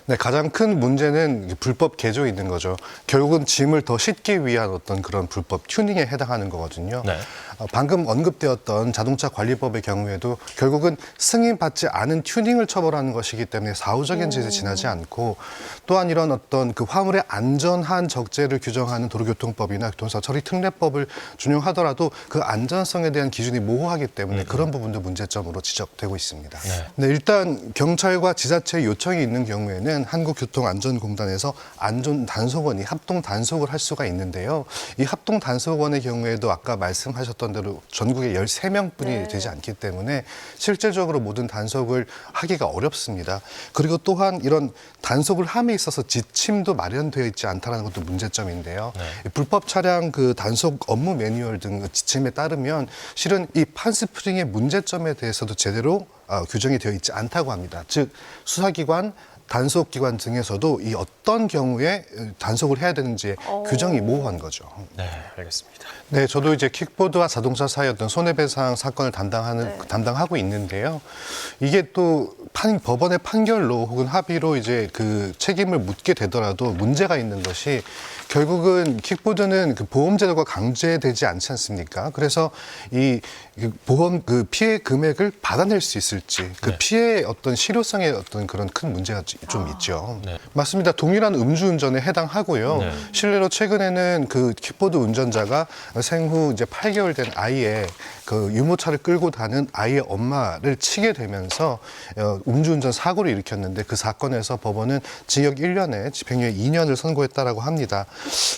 네, 가장 큰 문제는 불법 개조에 있는 거죠. 결국은 짐을 더 싣기 위한 어떤 그런 불법 튜닝에 해당하는 거거든요. 네. 방금 언급되었던 자동차 관리법의 경우에도 결국은 승인받지 않은 튜닝을 처벌하는 것이기 때문에 사후적인 죄에 지나지 않고, 또한 이런 어떤 그 화물의 안전한 적재를 규정하는 도로교통법이나 교통사 처리 특례법을 준용하더라도 그 안전성에 대한 기준이 모호하기 때문에 그런 부분도 문제점으로 지적되고 있습니다. 네, 일단 경찰과 지자체의 요청이 있는 경우에는 한국교통안전공단에서 안전단속원이 합동 단속을 할 수가 있는데요. 이 합동 단속원의 경우에도 아까 말씀하셨던 대로 전국에 13명뿐이 되지 않기 때문에 실질적으로 모든 단속을 하기가 어렵습니다. 그리고 또한 이런 단속을 함에 있어서 지침도 마련되어 있지 않다는 것도 문제점인데요. 불법 차량 그 단속 업무 매뉴얼 등 지침에 따르면 실은 이 판스프링의 문제점에 대해서도 제대로 규정이 되어 있지 않다고 합니다. 즉 수사기관, 단속기관 등에서도 이 어떤 경우에 단속을 해야 되는지 규정이 모호한 거죠. 네, 알겠습니다. 네, 저도 이제 킥보드와 자동차 사이 어떤 손해배상 사건을 담당하고 있는데요. 이게 또 법원의 판결로 혹은 합의로 이제 그 책임을 묻게 되더라도 문제가 있는 것이 결국은 킥보드는 그 보험제도가 강제되지 않지 않습니까? 그래서 이 보험 그 피해 금액을 받아낼 수 있을지 그 피해의 어떤 실효성에 어떤 그런 큰 문제가 좀 있죠. 맞습니다. 동일한 음주운전에 해당하고요. 실례로 최근에는 그 킥보드 운전자가 생후 이제 8개월 된 아이의 그 유모차를 끌고 다는 아이의 엄마를 치게 되면서 음주운전 사고를 일으켰는데 그 사건에서 법원은 징역 1년에 집행유예 2년을 선고했다라고 합니다.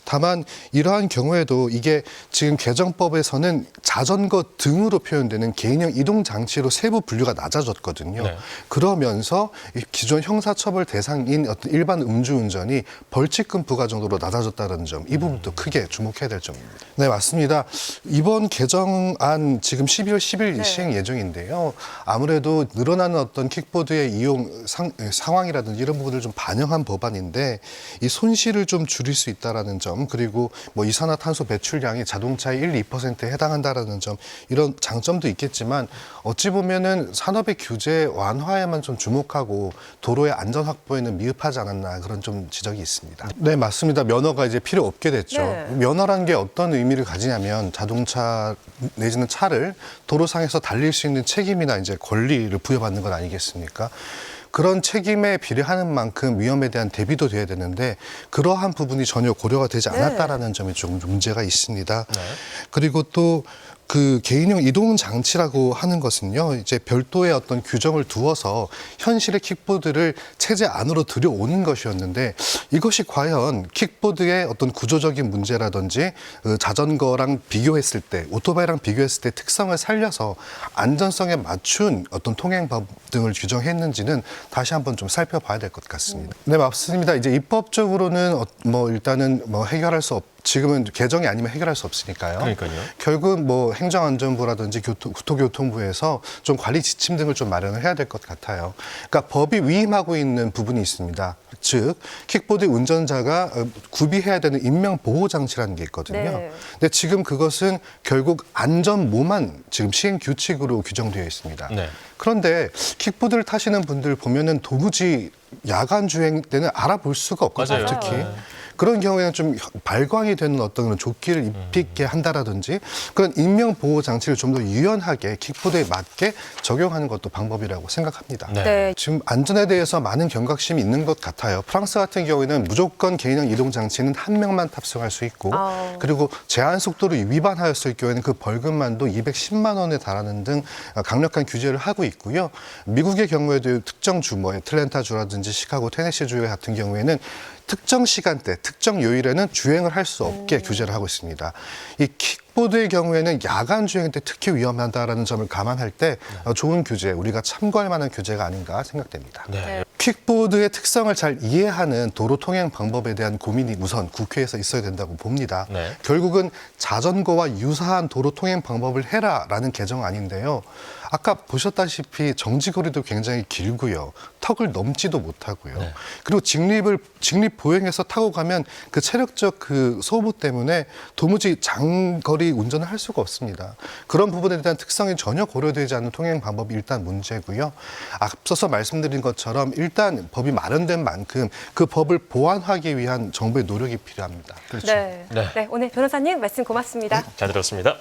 다만 이러한 경우에도 이게 지금 개정법에서는 자전거 등으로 표현되는 개인형 이동 장치로 세부 분류가 낮아졌거든요. 그러면서 기존 형사처벌 대상인 어떤 일반 음주운전이 벌칙금 부과 정도로 낮아졌다는 점, 이 부분도 크게 주목해야 될 점입니다. 네, 맞습니다. 이번 개정안 지금 12월 10일 시행 예정인데요. 아무래도 늘어나는 어떤 킥보드의 이용 상황이라든지 이런 부분을 좀 반영한 법안인데 이 손실을 좀 줄일 수 있다라는 점, 그리고 뭐 이산화탄소 배출량이 자동차의 1, 2%에 해당한다라는 점, 이런 장점도 있겠지만 어찌 보면은 산업의 규제 완화에만 좀 주목하고 도로의 안전 확보에는 미흡하지 않았나, 그런 좀 지적이 있습니다. 네, 맞습니다. 면허가 이제 필요 없게 됐죠. 면허라는 게 어떤 의미를 가지냐면 자동차 내지는 차를 도로상에서 달릴 수 있는 책임이나 이제 권리를 부여받는 것 아니겠습니까? 그런 책임에 비례하는 만큼 위험에 대한 대비도 돼야 되는데 그러한 부분이 전혀 고려가 되지 않았다라는 점이 좀 문제가 있습니다. 그리고 또 그 개인형 이동 장치라고 하는 것은요, 이제 별도의 어떤 규정을 두어서 현실의 킥보드를 체제 안으로 들여오는 것이었는데 이것이 과연 킥보드의 어떤 구조적인 문제라든지 자전거랑 비교했을 때, 오토바이랑 비교했을 때 특성을 살려서 안전성에 맞춘 어떤 통행법 등을 규정했는지는 다시 한번 좀 살펴봐야 될 것 같습니다. 네, 맞습니다. 이제 입법적으로는 일단은 해결할 수 지금은 개정이 아니면 해결할 수 없으니까요. 그러니까요. 결국 행정안전부라든지 국토교통부에서 좀 관리 지침 등을 좀 마련을 해야 될 것 같아요. 그러니까 법이 위임하고 있는 부분이 있습니다. 즉 킥보드 운전자가 구비해야 되는 인명보호장치라는 게 있거든요. 근데 지금 그것은 결국 안전모만 지금 시행 규칙으로 규정되어 있습니다. 그런데 킥보드를 타시는 분들 보면은 도무지 야간 주행 때는 알아볼 수가 없거든요. 특히. 그런 경우에는 좀 발광이 되는 어떤 그런 조끼를 입히게 한다라든지 그런 인명보호 장치를 좀 더 유연하게 킥보드에 맞게 적용하는 것도 방법이라고 생각합니다. 지금 안전에 대해서 많은 경각심이 있는 것 같아요. 프랑스 같은 경우에는 무조건 개인형 이동 장치는 한 명만 탑승할 수 있고 그리고 제한 속도를 위반하였을 경우에는 그 벌금만도 210만 원에 달하는 등 강력한 규제를 하고 있고요. 미국의 경우에도 특정 주, 애틀랜타 주라든지 시카고, 테네시 주 같은 경우에는 특정 시간대, 특정 요일에는 주행을 할 수 없게 규제를 하고 있습니다. 이 킥보드의 경우에는 야간 주행 때 특히 위험하다는 점을 감안할 때 좋은 규제, 우리가 참고할 만한 규제가 아닌가 생각됩니다. 킥보드의 특성을 잘 이해하는 도로 통행 방법에 대한 고민이 우선 국회에서 있어야 된다고 봅니다. 결국은 자전거와 유사한 도로 통행 방법을 해라라는 개정안인데요. 아까 보셨다시피 정지거리도 굉장히 길고요. 턱을 넘지도 못하고요. 그리고 직립 보행해서 타고 가면 그 체력적 그 소모 때문에 도무지 장거리 운전을 할 수가 없습니다. 그런 부분에 대한 특성이 전혀 고려되지 않는 통행 방법이 일단 문제고요. 앞서서 말씀드린 것처럼 일단 법이 마련된 만큼 그 법을 보완하기 위한 정부의 노력이 필요합니다. 그렇죠. 네, 오늘 변호사님 말씀 고맙습니다. 잘 들었습니다.